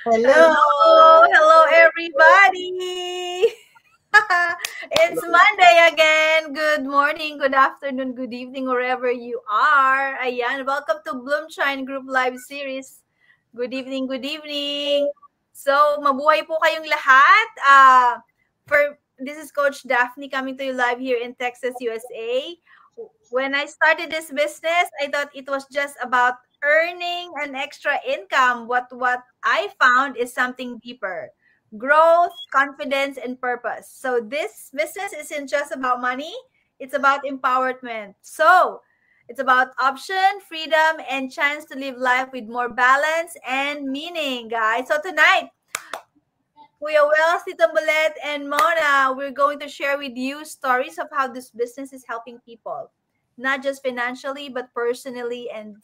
Hello. Hello, everybody. It's Monday again. Good morning, good afternoon, good evening, wherever you are. Ayan, welcome to Bloomshine Group Live Series. Good evening, good evening. So, mabuhay po kayong lahat. This is Coach Daphne coming to you live here in Texas, USA. When I started this business, I thought it was just about earning an extra income. What I found is something deeper. Growth, confidence, and purpose. So this business isn't just about money, it's about empowerment. So it's about option, freedom, and chance to live life with more balance and meaning, guys. So tonight, Kuya Wells, Tita Bolette, and Mona, we're going to share with you stories of how this business is helping people, not just financially, but personally and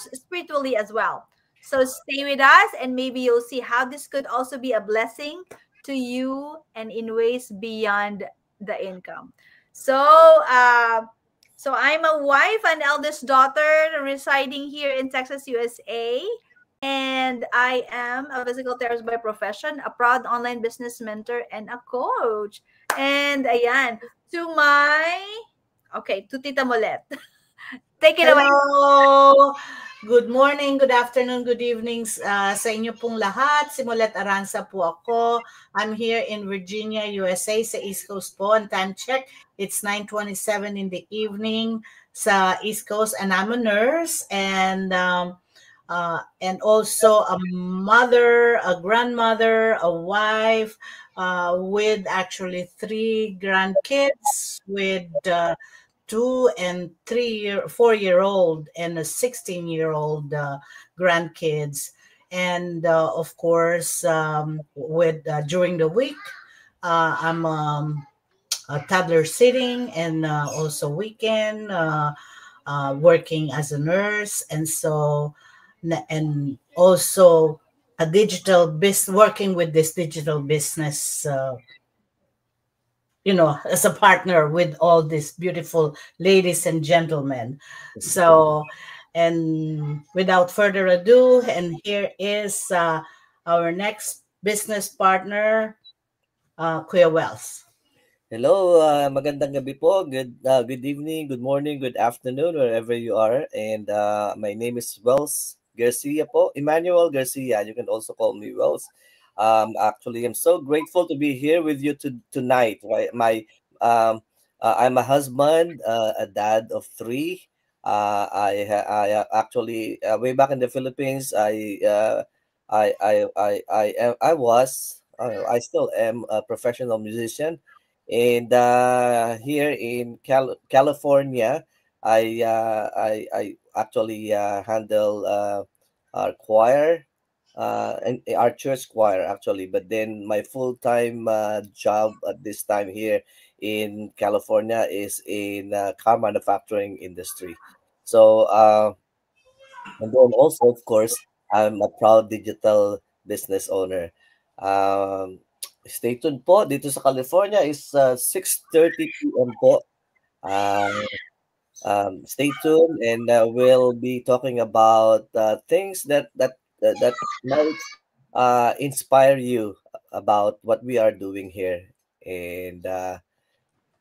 spiritually as well. So stay with us, and maybe you'll see how this could also be a blessing to you and in ways beyond the income. So, I'm a wife and eldest daughter residing here in Texas, USA. And I am a physical therapist by profession, a proud online business mentor, and a coach. And ayan, to my, okay, to Tita Molet. Take it away. Hello. Good morning, good afternoon, good evenings sa inyo pong lahat. Simulat Aranza po ako. I'm here in Virginia, USA, sa East Coast po. And time check, it's 9:27 in the evening sa East Coast. And I'm a nurse and also a mother, a grandmother, a wife, with actually 3 grandkids with 4-year-old and a 16-year-old grandkids. And of course, with during the week, I'm a toddler sitting and also weekend working as a nurse. And so, and also a digital business, working with this digital business as a partner with all these beautiful ladies and gentlemen. So, and without further ado, and here is our next business partner, Kuya Wells. Hello, magandang gabi po. Good evening, good morning, good afternoon, wherever you are. And my name is Wells Garcia po, Emmanuel Garcia. You can also call me Wells. Actually, I'm so grateful to be here with you tonight. Right, I'm a husband, a dad of three. Actually way back in the Philippines, I still am a professional musician. And here in California, I actually handle our choir, and our church choir actually. But then my full time job at this time here in California is in car manufacturing industry. So and then also, of course, I'm a proud digital business owner. Um, Stay tuned po. Dito sa California is 6:30 p.m. po. Uh, Stay tuned, and we'll be talking about things that might inspire you about what we are doing here. And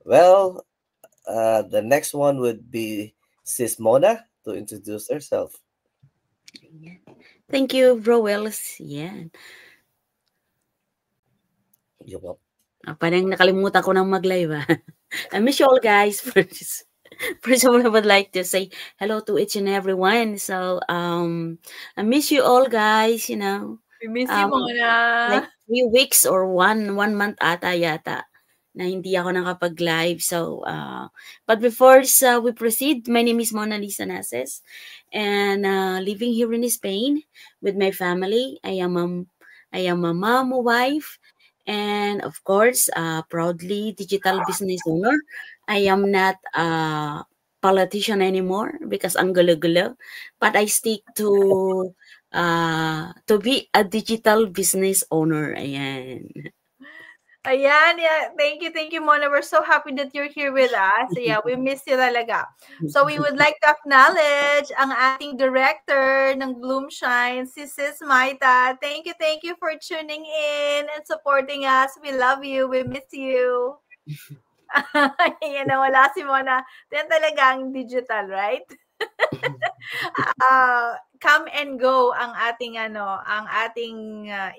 well, the next one would be Sis Mona to introduce herself. Thank you, Bro Wells. Yan. You're welcome. Parang nakalimutan ko nang mag-live. I miss you all, guys. First of all, I would like to say hello to each and everyone. So, I miss you all, guys. We miss you, Like Mona. 3 weeks or one month ata yata na hindi ako nakapag-live. So, but before we proceed, my name is Mona Lisa Nases, and living here in Spain with my family. I am a mom, wife, and of course, proudly digital business owner. I am not a politician anymore because ang gulo-gulo, but I stick to be a digital business owner. Ayan. Ayan, yeah. Thank you, Mona. We're so happy that you're here with us. Yeah, we miss you talaga. So we would like to acknowledge ang ating director ng Bloomshine, si Sis Maita. Thank you for tuning in and supporting us. We love you. We miss you. Yan na, wala si Mona. Yan talaga ang digital, right? Come and go ang ating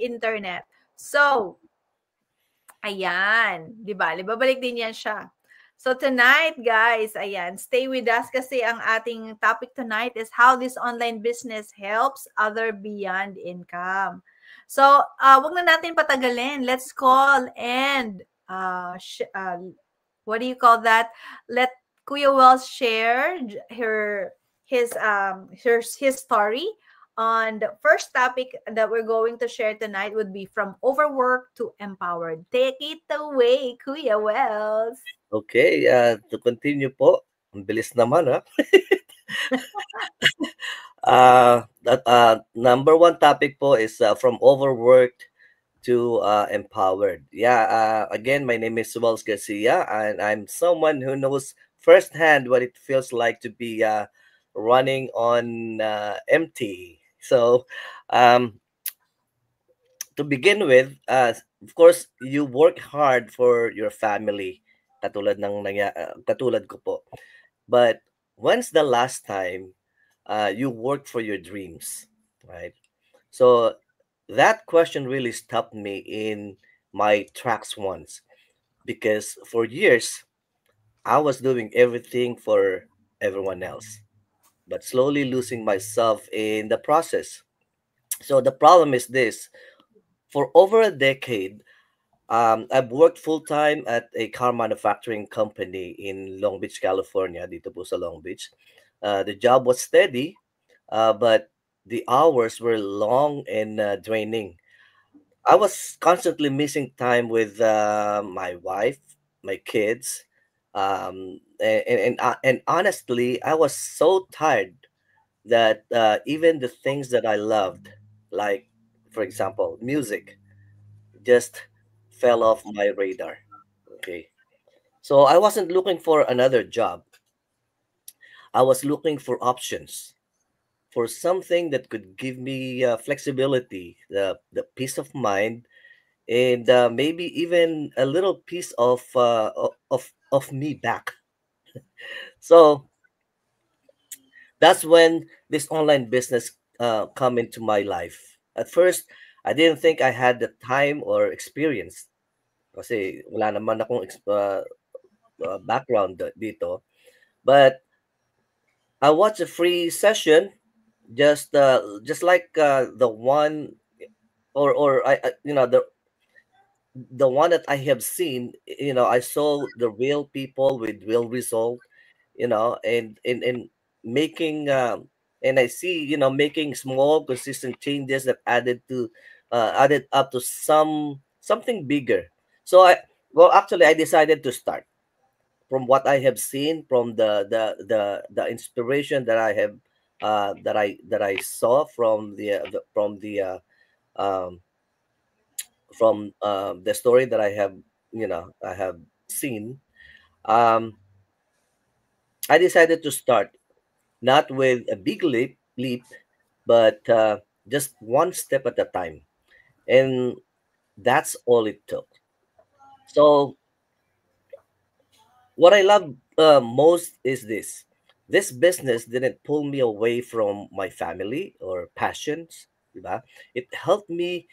internet. So, ayan, 'di ba? Babalik din yan siya. So tonight, guys, ayan, stay with us kasi ang ating topic tonight is how this online business helps other beyond income. So, wag na natin patagalin. Let's call and what do you call that? Let Kuya Wells share his story on the first topic that we're going to share tonight would be from overwork to empowered. Take it away, Kuya Wells. Okay, to continue po, ang bilis naman ha. Number one topic po is from overworked to empowered. Yeah, again, my name is Wells Garcia, and I'm someone who knows firsthand what it feels like to be running on empty. So, to begin with, of course, you work hard for your family, katulad ko po. But when's the last time you worked for your dreams, right? So that question really stopped me in my tracks once, because for years I was doing everything for everyone else, but slowly losing myself in the process. So the problem is this: for over a decade, I've worked full time at a car manufacturing company in Long Beach, California, dito po sa Long Beach. The job was steady, but the hours were long and draining. I was constantly missing time with my wife, my kids, and honestly, I was so tired that even the things that I loved, like for example, music, just fell off my radar. Okay, so I wasn't looking for another job. I was looking for options, for something that could give me flexibility, the peace of mind, and maybe even a little piece of me back. So that's when this online business come into my life. At first, I didn't think I had the time or experience kasi wala naman akong background dito. But I watched a free session, just like the one, or the one that I have seen. I saw the real people with real result, and making and I see, making small consistent changes that added up to something bigger. So actually I decided to start from what I have seen, from the inspiration that I have that I saw from um, the story that I have seen. um, I decided to start not with a big leap, but just one step at a time, and that's all it took. So what I love most is this: this business didn't pull me away from my family or passions, diba? It helped me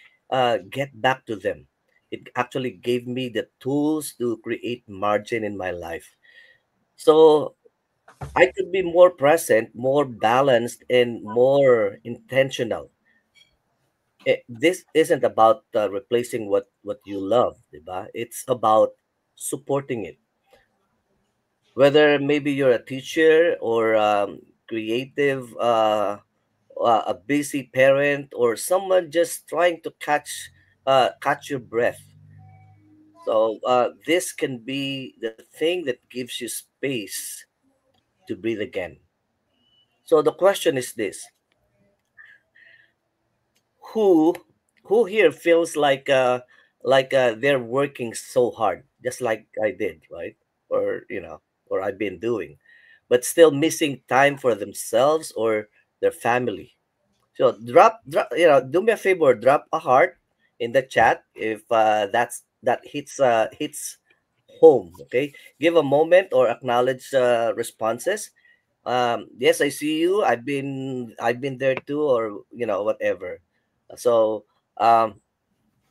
get back to them. It actually gave me the tools to create margin in my life, so I could be more present, more balanced, and more intentional. This isn't about replacing what you love, diba? It's about supporting it. Whether maybe you're a teacher or creative, a busy parent, or someone just trying to catch your breath. So this can be the thing that gives you space to breathe again. So the question is this: who who here feels like like they're working so hard, just like I did, right? Or or I've been doing, but still missing time for themselves or their family. So drop, do me a favor, drop a heart in the chat if that hits home. Okay, give a moment or acknowledge responses. Yes, I see you. I've been there too, or whatever. So um,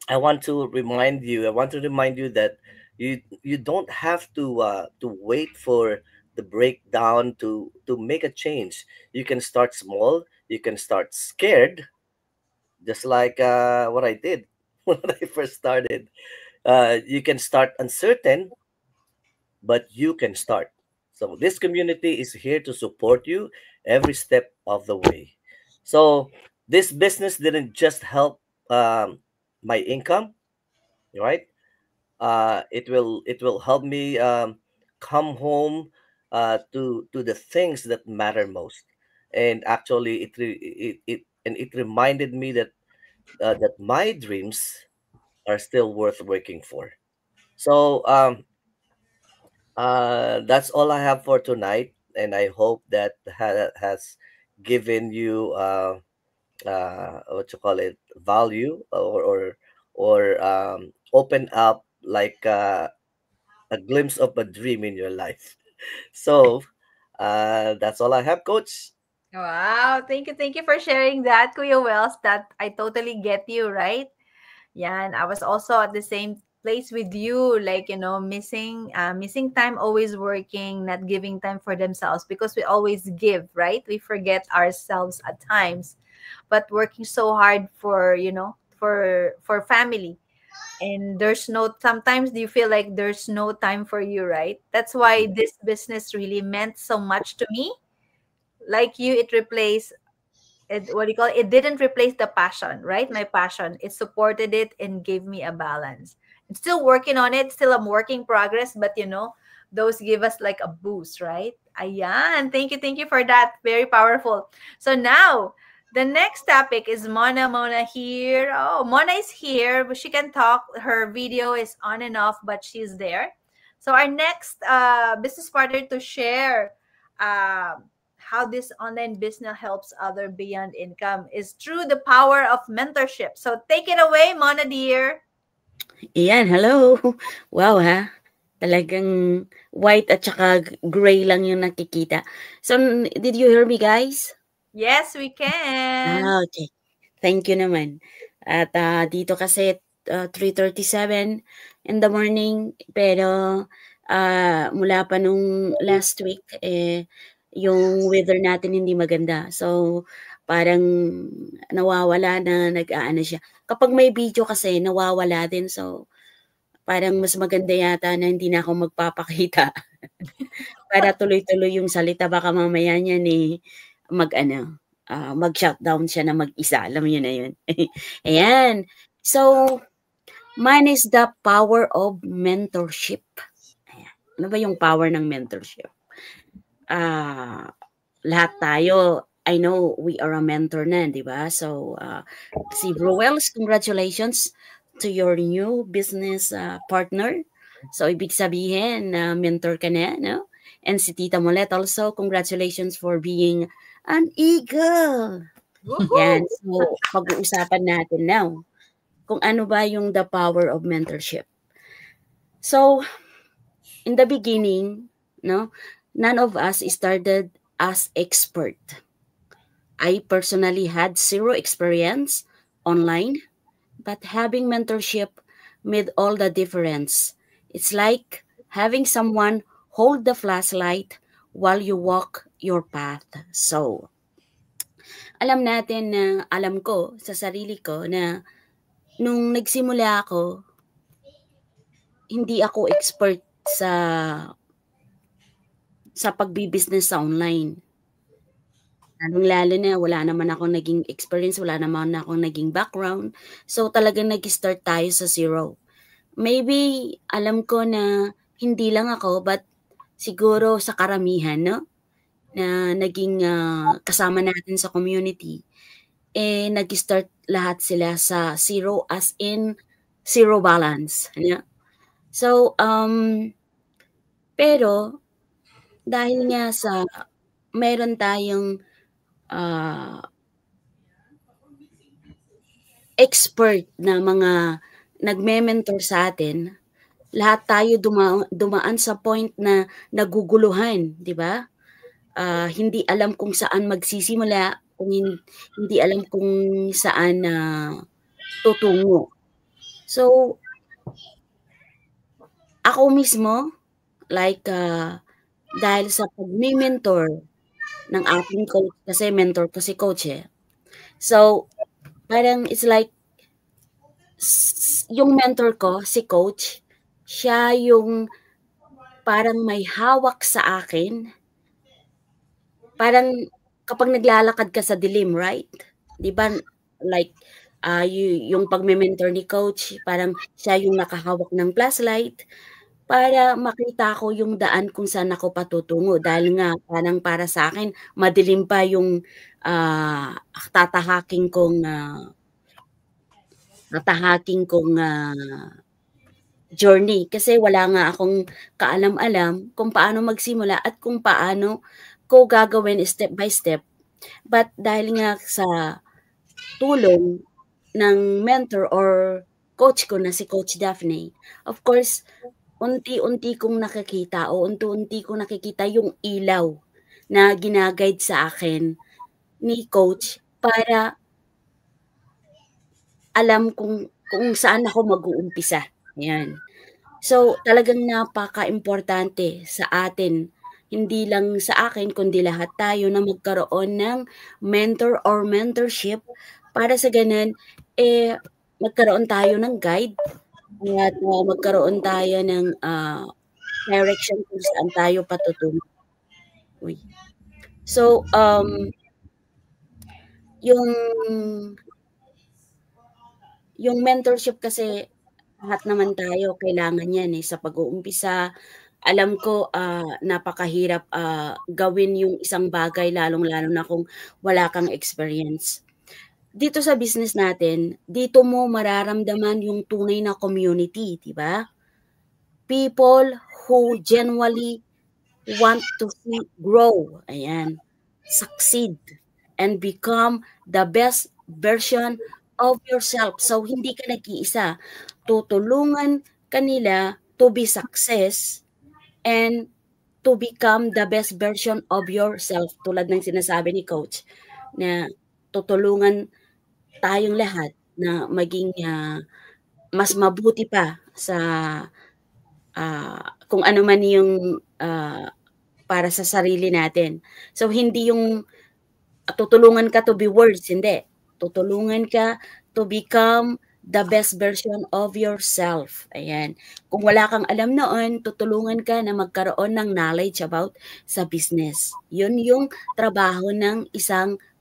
I want to remind you that you don't have to wait for the breakdown to make a change. You can start small. You can start scared, just like what I did when I first started. You can start uncertain, but you can start. So this community is here to support you every step of the way. So this business didn't just help my income, right? It will help me come home to the things that matter most. And actually, it reminded me that my dreams are still worth working for. So that's all I have for tonight, and I hope that has given you what you call it, value, or open up like a glimpse of a dream in your life. So that's all I have, Coach. Wow, thank you for sharing that, Kuya Wells. That I totally get you, right? Yeah, and I was also at the same place with you, like, missing time, always working, not giving time for themselves because we always give, right? We forget ourselves at times, but working so hard for, for family. And there's no, sometimes do you feel like there's no time for you, right? That's why this business really meant so much to me. Like you, it replaced it, what do you call it? It didn't replace the passion, right? My passion. It supported it and gave me a balance. I'm still working on it, still a working progress, but those give us like a boost, right? Ayan. Thank you for that. Very powerful. So now the next topic is Mona here. Oh, Mona is here, but she can talk. Her video is on and off, but she's there. So our next business partner to share how this online business helps other beyond income is through the power of mentorship. So take it away, Mona dear. Iyan, hello. Wow ha. Talagang white at saka gray lang yung nakikita. So, did you hear me, guys? Yes, we can. Okay. Thank you naman. At dito kasi 3:37 in the morning, pero mula pa nung last week, yung weather natin hindi maganda. So, parang nawawala na nag-aano siya. Kapag may video kasi, nawawala din. So, parang mas maganda yata na hindi na ako magpapakita. Para tuloy-tuloy yung salita. Baka mamaya niyan mag-shutdown siya na mag-isa. Alam niyo na yun. Ayan. So, mine is the power of mentorship. Ayan. Ano ba yung power ng mentorship? Lahat tayo, I know we are a mentor na, di ba? So, si Bruels, congratulations to your new business partner. So, ibig sabihin, mentor ka na, no? And si Tita Molet also, congratulations for being an eagle. Yan. So, pag-uusapan natin now kung ano ba yung the power of mentorship. So, in the beginning, no, none of us started as expert. I personally had zero experience online, but having mentorship made all the difference. It's like having someone hold the flashlight while you walk your path. So, alam ko sa sarili ko na nung nagsimula ako, hindi ako expert sa pagbi-business sa online. Lalong-lalo na wala naman akong naging experience, wala naman akong naging background. So talagang nag-start tayo sa zero. Maybe alam ko na hindi lang ako, but siguro sa karamihan, no? Na naging kasama natin sa community, nag-start lahat sila sa zero, as in zero balance. Yeah. So, pero dahil nga sa meron tayong expert na mga nagme-mentor sa atin, lahat tayo dumaan sa point na naguguluhan, di ba? Hindi alam kung saan magsisimula, kung hindi alam kung saan tutungo. So, ako mismo, like, dahil sa pag-mentor ng ating coach, kasi mentor ko si coach eh. So, parang it's like, yung mentor ko, si coach, siya yung parang may hawak sa akin. Parang kapag naglalakad ka sa dilim, right? Di ba, like, yung pag-mentor ni coach, parang siya yung nakahawak ng flashlight para makita ko yung daan kung saan ako patutungo. Dahil nga, parang para sa akin, madilim pa yung tatahaking kong journey. Kasi wala nga akong kaalam-alam kung paano magsimula at kung paano ko gagawin step by step. But dahil nga sa tulong ng mentor or coach ko na si Coach Daphne, of course, unti-unti kong nakikita yung ilaw na ginaguide sa akin ni coach para alam kung saan ako mag-uumpisa. Ayan. So, talagang napaka-importante sa atin, hindi lang sa akin, kundi lahat tayo na magkaroon ng mentor or mentorship para sa ganun, magkaroon tayo ng guide at magkaroon tayo ng direction kung saan tayo patutungo. So, yung mentorship kasi lahat naman tayo kailangan yan sa pag-uumpisa. Alam ko napakahirap gawin yung isang bagay lalong-lalo na kung wala kang experience. Dito sa business natin, dito mo mararamdaman yung tunay na community, di ba? People who genuinely want to see grow, ayan, succeed, and become the best version of yourself. So, hindi ka nag-iisa. Tutulungan kanila to be success and to become the best version of yourself. Tulad ng sinasabi ni Coach, na tutulungan tayong lahat na maging mas mabuti pa sa kung ano man yung para sa sarili natin. So, hindi yung tutulungan ka to be worse, hindi. Tutulungan ka to become the best version of yourself. Ayan. Kung wala kang alam noon, tutulungan ka na magkaroon ng knowledge about sa business. Yun yung trabaho ng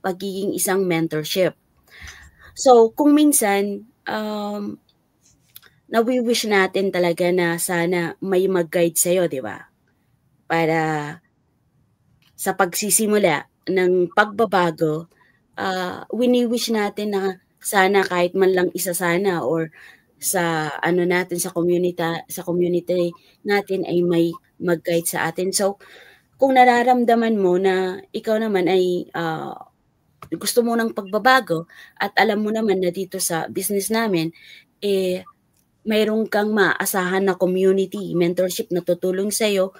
pagiging isang mentorship. So, kung minsan, nawi-wish natin talaga na sana may mag-guide sa'yo, di ba? Para sa pagsisimula ng pagbabago, wini-wish natin na sana kahit man lang isa sana or sa natin sa community natin ay may mag-guide sa atin. So, kung nararamdaman mo na ikaw naman ay gusto mo ng pagbabago at alam mo naman na dito sa business namin, mayroon kang maasahan na community, mentorship na tutulong sa'yo.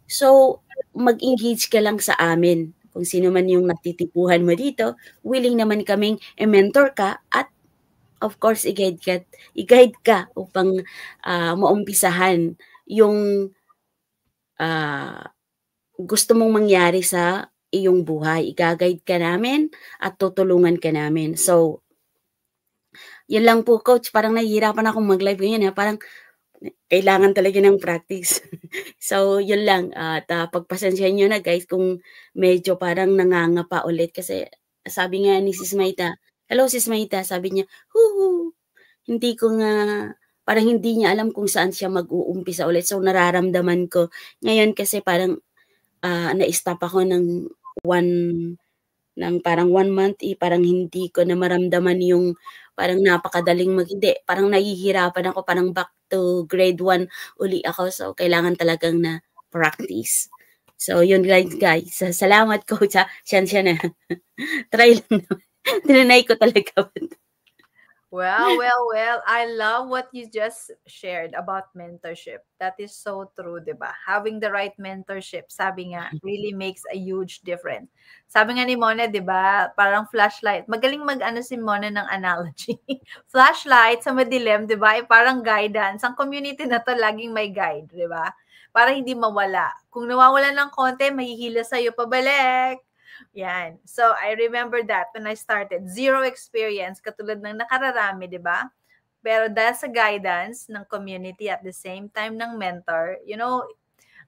So, mag-engage ka lang sa amin. Kung sino man yung natitipuhan mo dito, willing naman kaming i-mentor ka at of course, i-guide ka upang maumpisahan yung gusto mong mangyari sa iyong buhay. I-guide ka namin at tutulungan ka namin. So, yun lang po, Coach. Parang nahihirapan akong mag-live ngayon. Parang kailangan talaga ng practice. So, yun lang. At pagpasensyahan nyo na, guys, kung medyo parang nangangapa ulit. Kasi sabi nga ni Sis Maita, hello, Sis Maita, sabi niya, hindi ko nga, parang hindi niya alam kung saan siya mag-uumpisa ulit. So, nararamdaman ko. Ngayon kasi parang na-stop ako ng parang 1 month, parang hindi ko na maramdaman yung parang napakadaling hindi, parang nahihirapan ako, parang back to grade 1 uli ako. So, kailangan talagang na practice. So, yun guys. Salamat, Coach. Siya na. Try lang naman. Tinanay ko talaga. Well, I love what you just shared about mentorship. That is so true, diba? Having the right mentorship, sabi nga, really makes a huge difference. Sabi nga ni Mona, diba, parang flashlight. Magaling mag-ano si Mona ng analogy. Flashlight sa madilim, diba, parang guidance. Ang community na to, laging may guide, diba? Para hindi mawala. Kung nawawala ng konti, mahihila sa'yo pabalik. Yan. So, I remember that when I started. Zero experience, katulad ng nakararami, di ba? Pero dahil sa guidance ng community at the same time ng mentor, you know,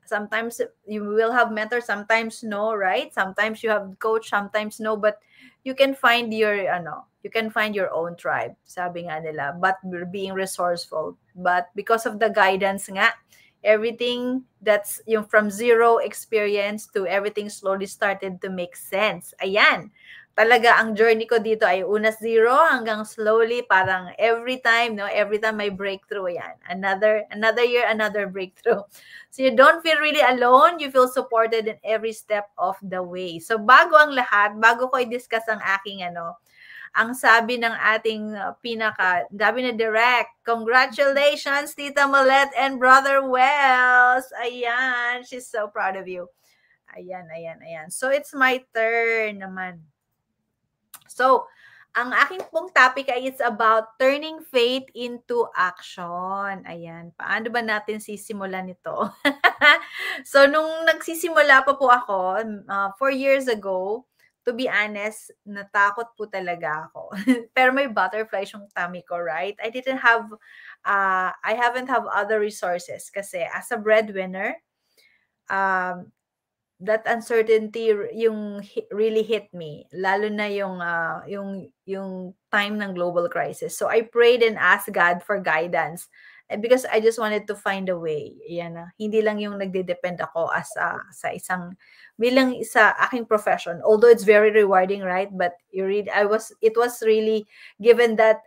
sometimes you will have mentor, sometimes no, right? Sometimes you have coach, sometimes no, but you can find your, you can find your own tribe, sabi nga nila, but being resourceful. But because of the guidance nga, everything that's yung from zero experience to everything slowly started to make sense. Ayan. Talaga ang journey ko dito ay una zero hanggang slowly parang every time may breakthrough. Ayan. Another year, another breakthrough. So you don't feel really alone. You feel supported in every step of the way. So bago ang lahat, bago ko i-discuss ang aking ang sabi ng ating sabi na direct, congratulations, Tita Molette and Brother Wells. Ayan, she's so proud of you. Ayan. So, it's my turn naman. So, ang aking pong topic ay it's about turning faith into action. Ayan, paano ba natin sisimulan ito? So, nung nagsisimula pa po ako, 4 years ago, to be honest, natakot po talaga ako. Pero may butterflies yung tummy ko, right? I haven't have other resources kasi as a breadwinner, that uncertainty yung really hit me. Lalo na yung time ng global crisis. So I prayed and asked God for guidance. Because I just wanted to find a way. Yan na. Hindi lang yung nagde-depend ako as sa isang bilang sa aking profession. Although it's very rewarding, right? But it was really given that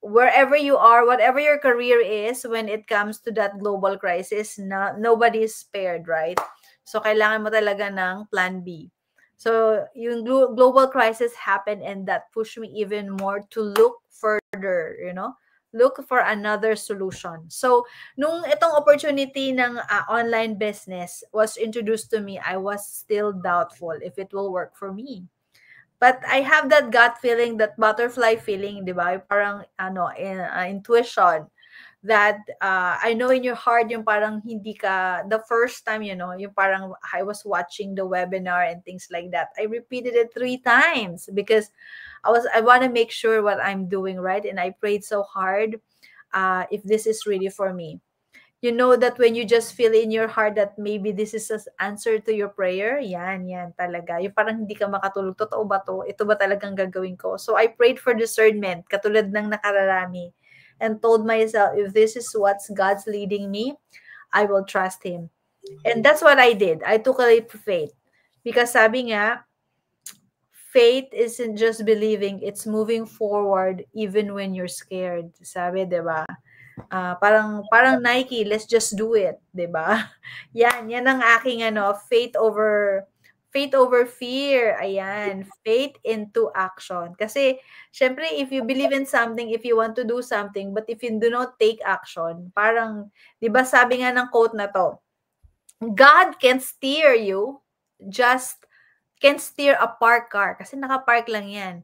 wherever you are, whatever your career is, when it comes to that global crisis, nobody is spared, right? So kailangan mo talaga ng plan B. So yung global crisis happened and that pushed me even more to look further, look for another solution. So, nung itong opportunity ng online business was introduced to me, I was still doubtful if it will work for me. But I have that gut feeling, that butterfly feeling, di ba? Parang, intuition that I know in your heart, yung parang hindi ka, the first time, yung parang I was watching the webinar and things like that. I repeated it 3 times because I want to make sure what I'm doing right. And I prayed so hard if this is really for me. You know that when you just feel in your heart that maybe this is an answer to your prayer, yan talaga. Yung parang hindi ka makatulog, totoo ba to? Ito ba talagang gagawin ko? So I prayed for discernment, katulad ng nakararami, and told myself, if this is what's God's leading me, I will trust Him. And that's what I did. I took a leap of faith. Because sabi nga, faith isn't just believing, it's moving forward even when you're scared. Sabi, diba? Parang Nike, let's just do it, diba? Yan ang aking faith over fear. Ayan, faith into action. Kasi, syempre, if you believe in something, if you want to do something, but if you do not take action, parang, diba sabi nga ng quote na to, God can steer you, can steer a parked car. Kasi naka-park lang yan.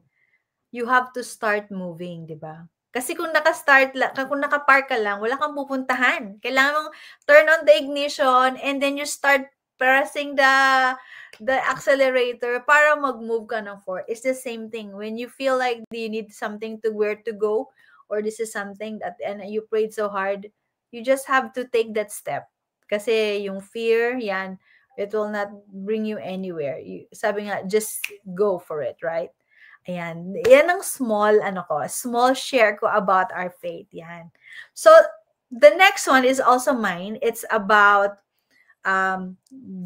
You have to start moving, di ba? Kasi kung naka-park ka lang, wala kang pupuntahan. Kailangan mong turn on the ignition and then you start pressing the accelerator para mag-move ka ng forward. It's the same thing. When you feel like you need something to where to go, or this is something that and you prayed so hard, you just have to take that step. Kasi yung fear, yan, it will not bring you anywhere. Sabi nga, just go for it, right? Ayan. Yan ang small share ko about our faith. Yan. So, the next one is also mine. It's about um,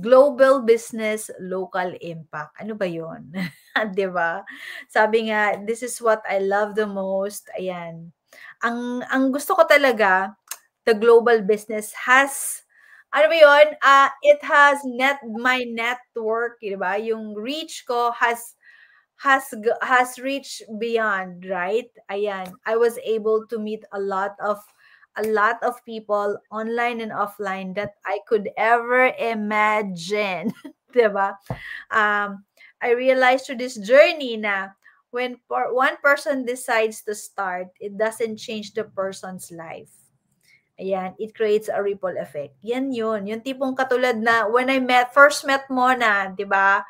global business, local impact. Ano ba yun? 'Di ba? Sabi nga, this is what I love the most. Ayan. Ang gusto ko talaga, the global business has, ano ba yun? It has my network, 'di ba? Yung reach ko has reached beyond, right? Ayan. I was able to meet a lot of people online and offline that I could ever imagine. 'Di ba? I realized through this journey na when one person decides to start, it doesn't change the person's life. Ayan, it creates a ripple effect. Yan yun. Yung tipong katulad na when I first met Mona, 'di ba?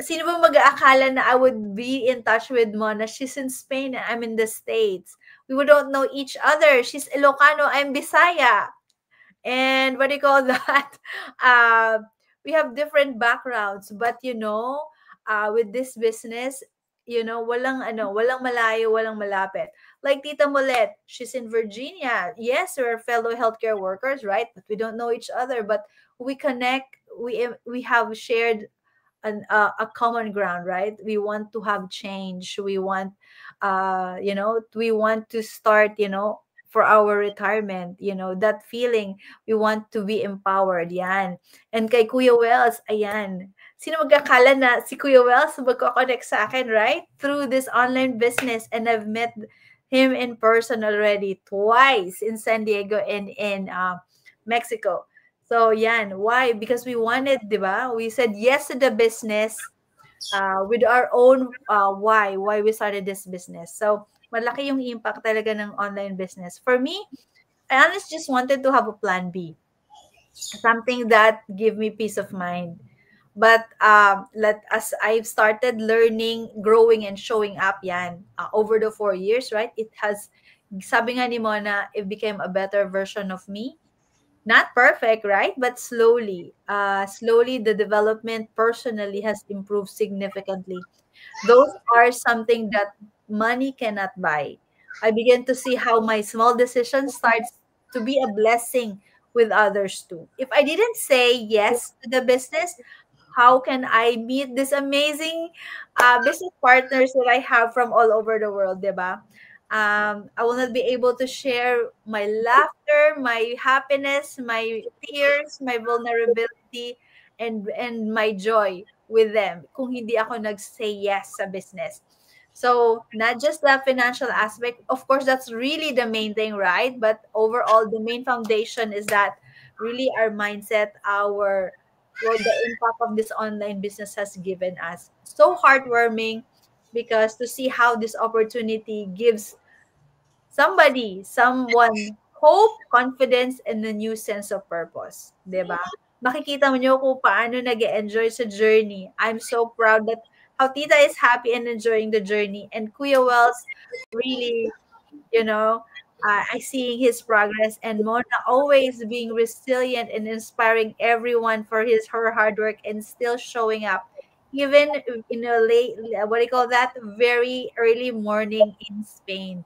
Sino ba mag-aakala na I would be in touch with Mona? She's in Spain, I'm in the States. We don't know each other. She's Ilocano, I'm Bisaya. And what do you call that? We have different backgrounds, but with this business, walang malayo, walang malapit. Like Tita Molet, she's in Virginia. Yes, we're fellow healthcare workers, right? But we don't know each other, but we connect. We have shared a common ground, right? We want to have change. We want to start, for our retirement, that feeling, we want to be empowered, yan. And kay Kuya Wells, ayan, sino magkakala na si Kuya Wells magkoconnect sa akin, right? Through this online business, and I've met him in person already twice in San Diego and in Mexico. So, yan. Why? Because we wanted, di ba? We said yes to the business with our own why we started this business. So, malaki yung impact talaga ng online business. For me, I honestly just wanted to have a plan B. Something that give me peace of mind. But as I've started learning, growing, and showing up yan over the 4 years, right? It has, sabi nga ni Mona, it became a better version of me. Not perfect, right? But slowly, the development personally has improved significantly. Those are something that money cannot buy. I began to see how my small decision starts to be a blessing with others too. If I didn't say yes to the business, how can I meet these amazing business partners that I have from all over the world, diba? I will not be able to share my laughter, my happiness, my tears, my vulnerability, and my joy with them kung hindi ako nag-say yes sa business. So, not just the financial aspect, of course, that's really the main thing, right? But overall, the main foundation is that really our mindset, the impact of this online business has given us. So heartwarming because to see how this opportunity gives someone hope, confidence, and a new sense of purpose. 'Di ba? Makikita mo nyo kung paano nag-enjoy sa journey. I'm so proud that how Tita is happy and enjoying the journey. And Kuya Wells, really, I seeing his progress, and Mona always being resilient and inspiring everyone for her hard work and still showing up even in a late, what do you call that, very early morning in Spain.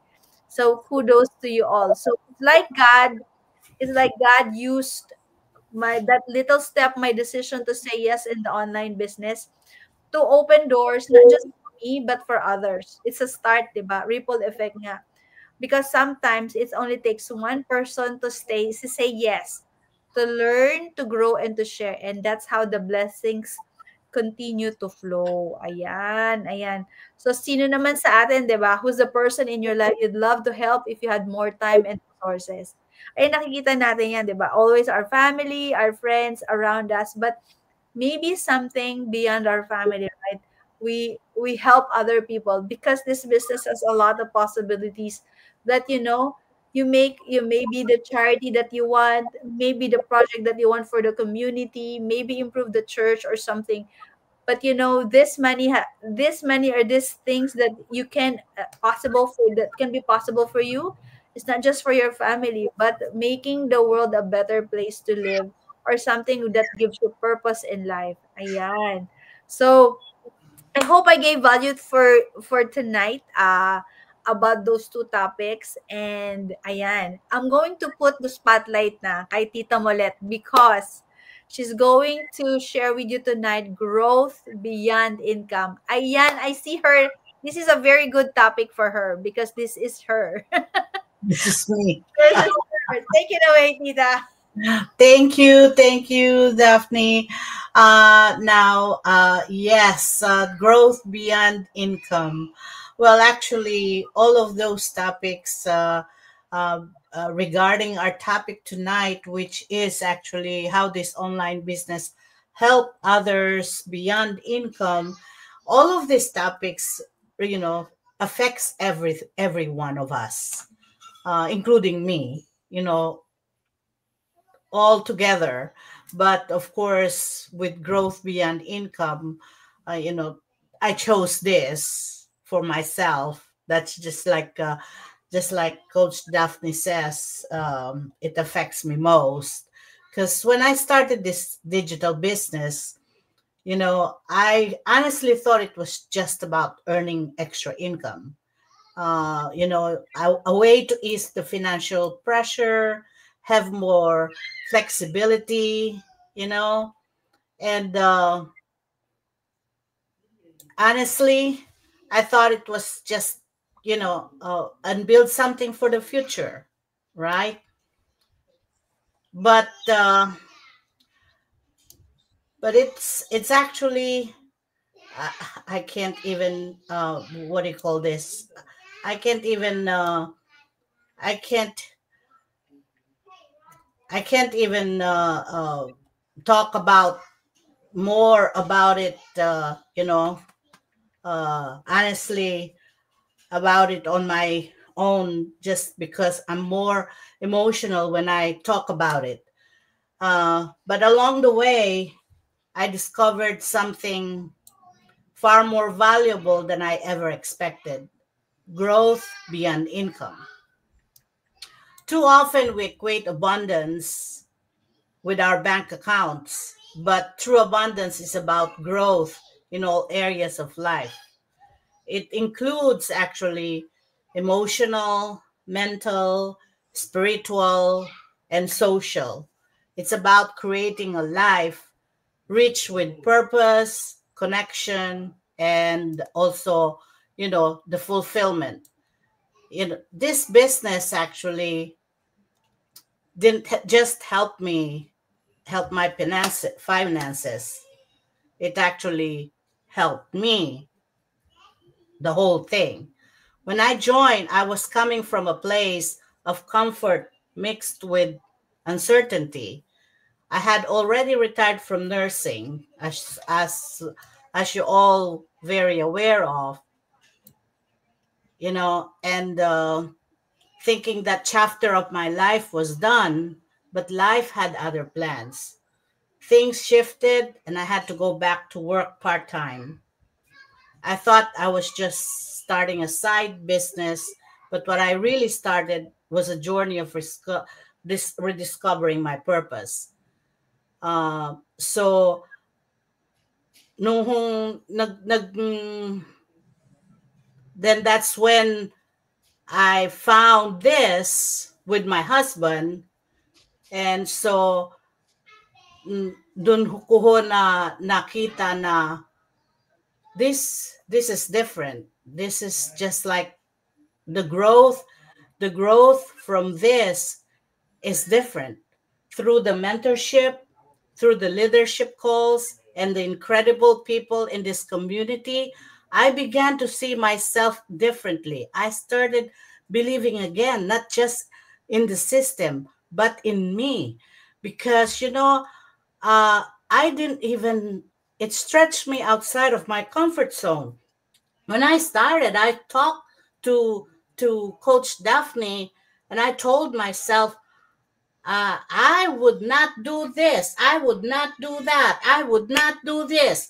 So kudos to you all. So it's like God used that little step, my decision to say yes in the online business, to open doors not just for me but for others. It's a start, diba? Ripple effect nga. Because sometimes it only takes one person to say yes, to learn, to grow, and to share. And that's how the blessings continue to flow. Ayan, ayan. So, sino naman sa atin, di ba? Who's the person in your life you'd love to help if you had more time and resources? Ay, nakikita natin yan, di ba? Always our family, our friends around us, but maybe something beyond our family, right? We help other people because this business has a lot of possibilities that you maybe the charity that you want, maybe the project that you want for the community, maybe improve the church or something. But this money or these things that you can that can be possible for you. It's not just for your family, but making the world a better place to live, or something that gives you purpose in life. Ayan. So I hope I gave value for tonight about those two topics. And ayan, I'm going to put the spotlight na kay Tita Molet because She's going to share with you tonight growth beyond income. Ayan, I see her. This is a very good topic for her because this is her. This is me. This is her. Take it away, Tita. Thank you, Daphne. Yes, growth beyond income. Well, actually, all of those topics regarding our topic tonight, which is actually how this online business help others beyond income. All of these topics, you know, affects every one of us, including me. You know, all together. But of course, with growth beyond income, you know, I chose this for myself. That's just like Coach Daphne says, it affects me most. Because when I started this digital business, you know, I honestly thought it was just about earning extra income. You know, a way to ease the financial pressure, have more flexibility, you know, and honestly, I thought it was just, you know, and build something for the future, right? But it's actually I can't even what do you call this? I can't even I can't I can't even talk about more about it, you know, honestly, about it on my own, just because I'm more emotional when I talk about it. But along the way, I discovered something far more valuable than I ever expected: growth beyond income. Too often, we equate abundance with our bank accounts, but true abundance is about growth in all areas of life. It includes actually emotional, mental, spiritual, and social. It's about creating a life rich with purpose, connection, and also, you know, the fulfillment. You know, this business actually didn't just help my finances. It actually helped me, the whole thing. When I joined, I was coming from a place of comfort mixed with uncertainty. I had already retired from nursing, as you all very aware of, you know, and thinking that chapter of my life was done, but life had other plans. Things shifted, and I had to go back to work part time. I thought I was just starting a side business, but what I really started was a journey of rediscovering my purpose. So, nung then that's when I found this with my husband. And so, dun ko na nakita na this is different. This is just like the growth from this is different through the mentorship, through the leadership calls, and the incredible people in this community. I began to see myself differently. I started believing again, not just in the system, but in me. Because, you know, I didn't even, it stretched me outside of my comfort zone. When I started, I talked to Coach Daphne, and I told myself, I would not do this. I would not do that. I would not do this.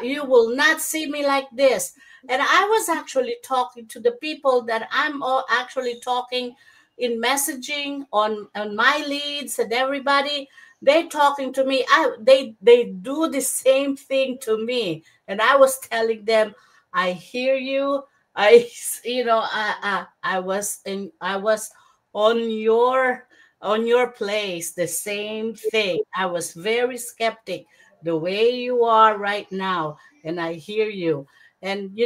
You will not see me like this. And I was actually talking to the people that I'm all actually talking in messaging on my leads, and everybody, they talking to me. They do the same thing to me. And I was telling them, I hear you. I you know I was on your on your place, the same thing. I was very skeptic the way you are right now, and I hear you. And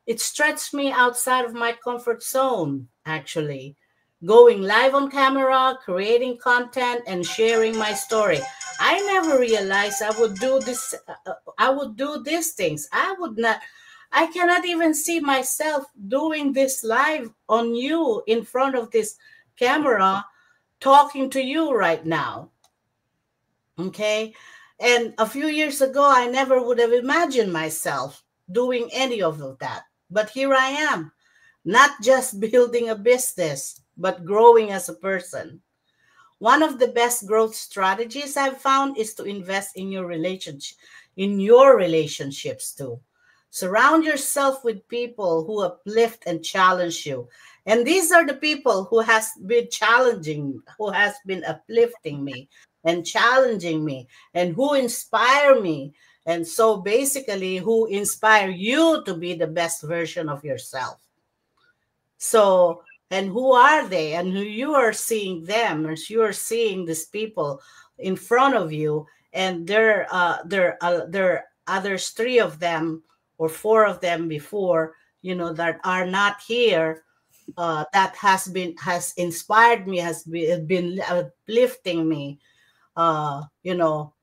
it stretched me outside of my comfort zone, actually. Going live on camera, creating content, and sharing my story. I never realized I would do this. I would do these things. I would not. I cannot even see myself doing this live on you in front of this camera, talking to you right now. Okay. And a few years ago, I never would have imagined myself doing any of that. But here I am, not just building a business, but growing as a person. One of the best growth strategies I've found is to invest in your relationships too. Surround yourself with people who uplift and challenge you. And these are the people who has been uplifting me and challenging me and who inspire me. And so basically who inspire you to be the best version of yourself. So, and who are they? And who you are seeing them, as you are seeing these people in front of you, and there are others, three of them or four of them before, that are not here. That has inspired me, has been uplifting me, on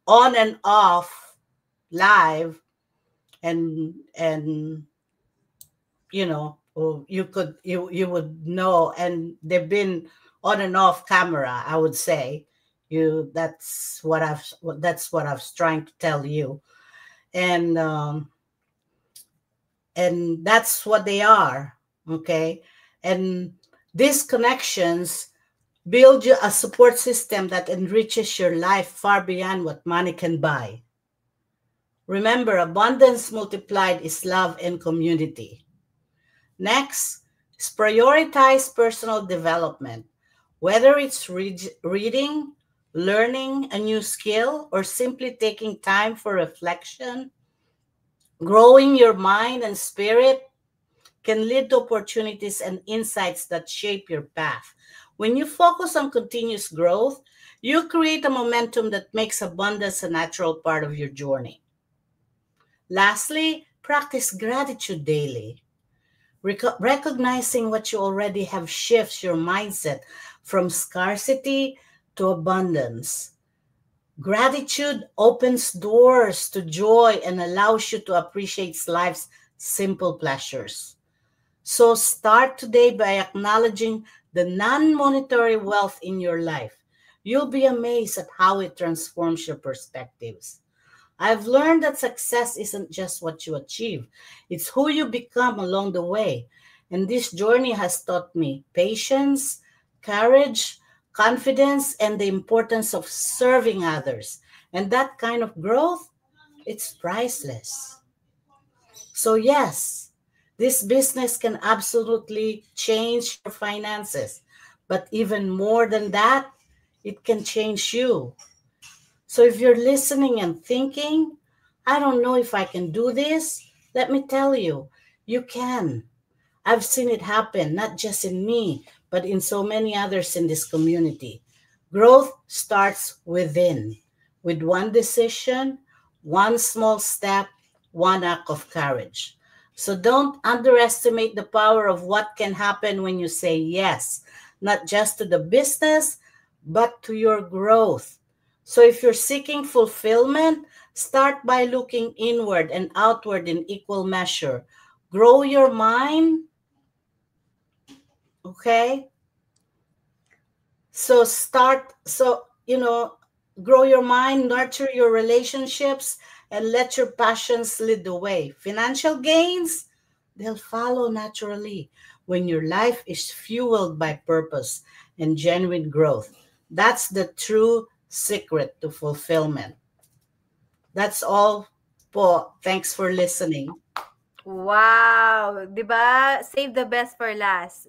and off live, and you would know, and they've been on and off camera, I would say. That's what I was trying to tell you. And that's what they are. Okay. And these connections build you a support system that enriches your life far beyond what money can buy. Remember, abundance multiplied is love and community. Next is prioritize personal development. Whether it's reading, learning a new skill, or simply taking time for reflection, growing your mind and spirit can lead to opportunities and insights that shape your path. When you focus on continuous growth, you create a momentum that makes abundance a natural part of your journey. Lastly, practice gratitude daily. Recognizing what you already have shifts your mindset from scarcity to abundance. Gratitude opens doors to joy and allows you to appreciate life's simple pleasures. So start today by acknowledging the non-monetary wealth in your life. You'll be amazed at how it transforms your perspectives. I've learned that success isn't just what you achieve, it's who you become along the way. And this journey has taught me patience, courage, confidence, and the importance of serving others. And that kind of growth, it's priceless. So yes, this business can absolutely change your finances. But even more than that, it can change you. So if you're listening and thinking, I don't know if I can do this, let me tell you, you can. I've seen it happen, not just in me, but in so many others in this community. Growth starts within, with one decision, one small step, one act of courage. So don't underestimate the power of what can happen when you say yes, not just to the business, but to your growth. So if you're seeking fulfillment, start by looking inward and outward in equal measure. Grow your mind. Okay? So grow your mind, nurture your relationships, and let your passions lead the way. Financial gains, they'll follow naturally when your life is fueled by purpose and genuine growth. That's the true secret to fulfillment. That's all po. Thanks for listening. Wow, 'di ba? Save the best for last.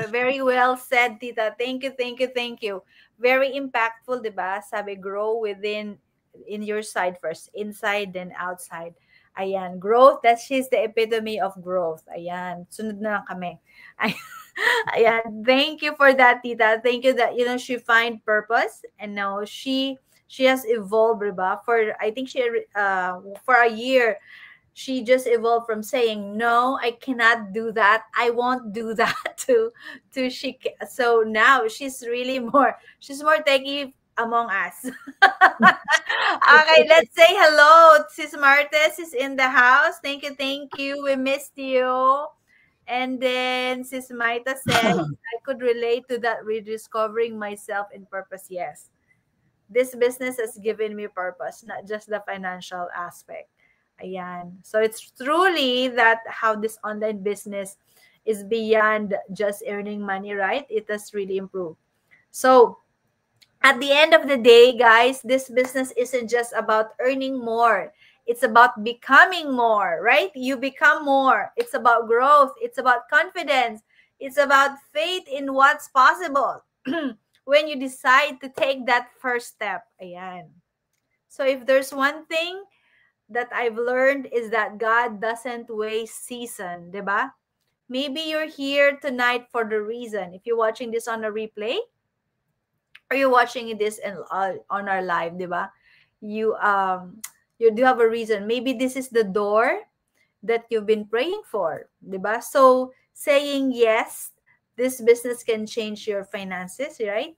Very well said, Tita. Thank you, thank you, thank you. Very impactful, 'di ba? Sabi, grow within in your side first, inside then outside. Ayan, growth, that she's the epitome of growth. Ayan, sunod na lang kami. Ayan, thank you for that, Tita. Thank you that, she find purpose, and now she has evolved, diba? For, I think for a year, she just evolved from saying, no, I cannot do that, I won't do that, so now she's more techie among us. Okay, let's say hello. Sis Martes is in the house. Thank you, we missed you. And then Sis Maita said, I could relate to that, rediscovering myself in purpose. Yes, this business has given me purpose, not just the financial aspect. Ayan. So it's truly that how this online business is beyond just earning money, right? It has really improved. So at the end of the day, guys, this business isn't just about earning more. It's about becoming more, right? You become more. It's about growth. It's about confidence. It's about faith in what's possible when you decide to take that first step. Ayan. So if there's one thing that I've learned is that God doesn't waste season, diba? Maybe you're here tonight for the reason. If you're watching this on a replay, or you're watching this on our live, diba? You do have a reason. Maybe this is the door that you've been praying for, diba? So saying yes, this business can change your finances, right?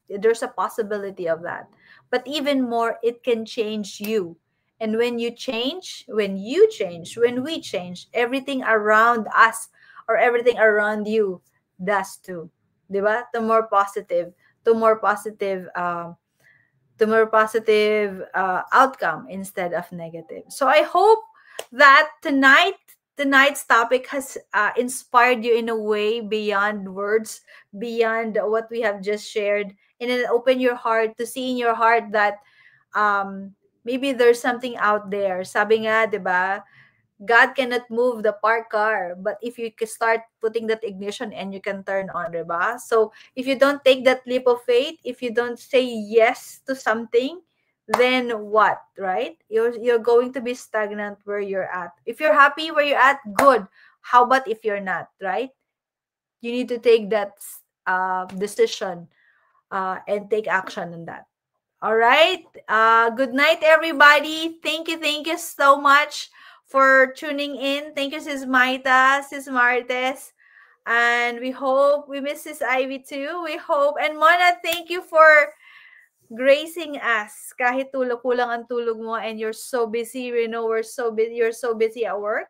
There's a possibility of that. But even more, it can change you. And when we change, everything around us or everything around you does too. Diba? The more positive outcome instead of negative. So I hope that tonight's topic has inspired you in a way beyond words, beyond what we have just shared, and then open your heart to see in your heart that maybe there's something out there. Sabi nga, 'di ba? God cannot move the parked car, but if you can start putting that ignition and you can turn on, diba? So if you don't take that leap of faith, if you don't say yes to something, then what, right? You're going to be stagnant where you're at. If you're happy where you're at, good. How about if you're not, right? You need to take that decision and take action on that. All right. Good night, everybody. Thank you so much for tuning in. Thank you, Sis Maita, Sis Martes. And we hope we miss Sis Ivy too. We hope. And Mona, thank you for gracing us. Kahit kulang ang tulog mo and you're so busy. We know you're so busy at work.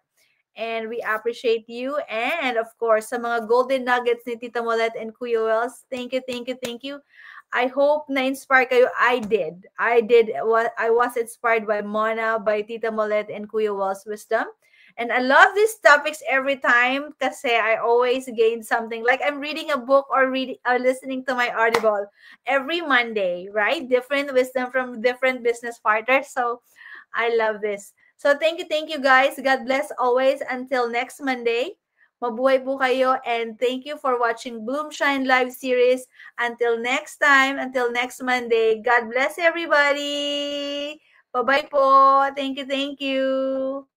And we appreciate you. And of course, sa mga golden nuggets ni Tita Molet and Kuya Wells, thank you. I hope na-inspire kayo. I did. I was inspired by Mona, by Tita Molet, and Kuya Wells' wisdom. And I love these topics every time kasi I always gain something. Like I'm reading a book or listening to my Audible every Monday, right? Different wisdom from different business partners. So I love this. So thank you guys. God bless always. Until next Monday. Mabuhay po kayo, and thank you for watching Bloom Shine live series. Until next time, until next Monday, God bless everybody. Bye-bye po. Thank you.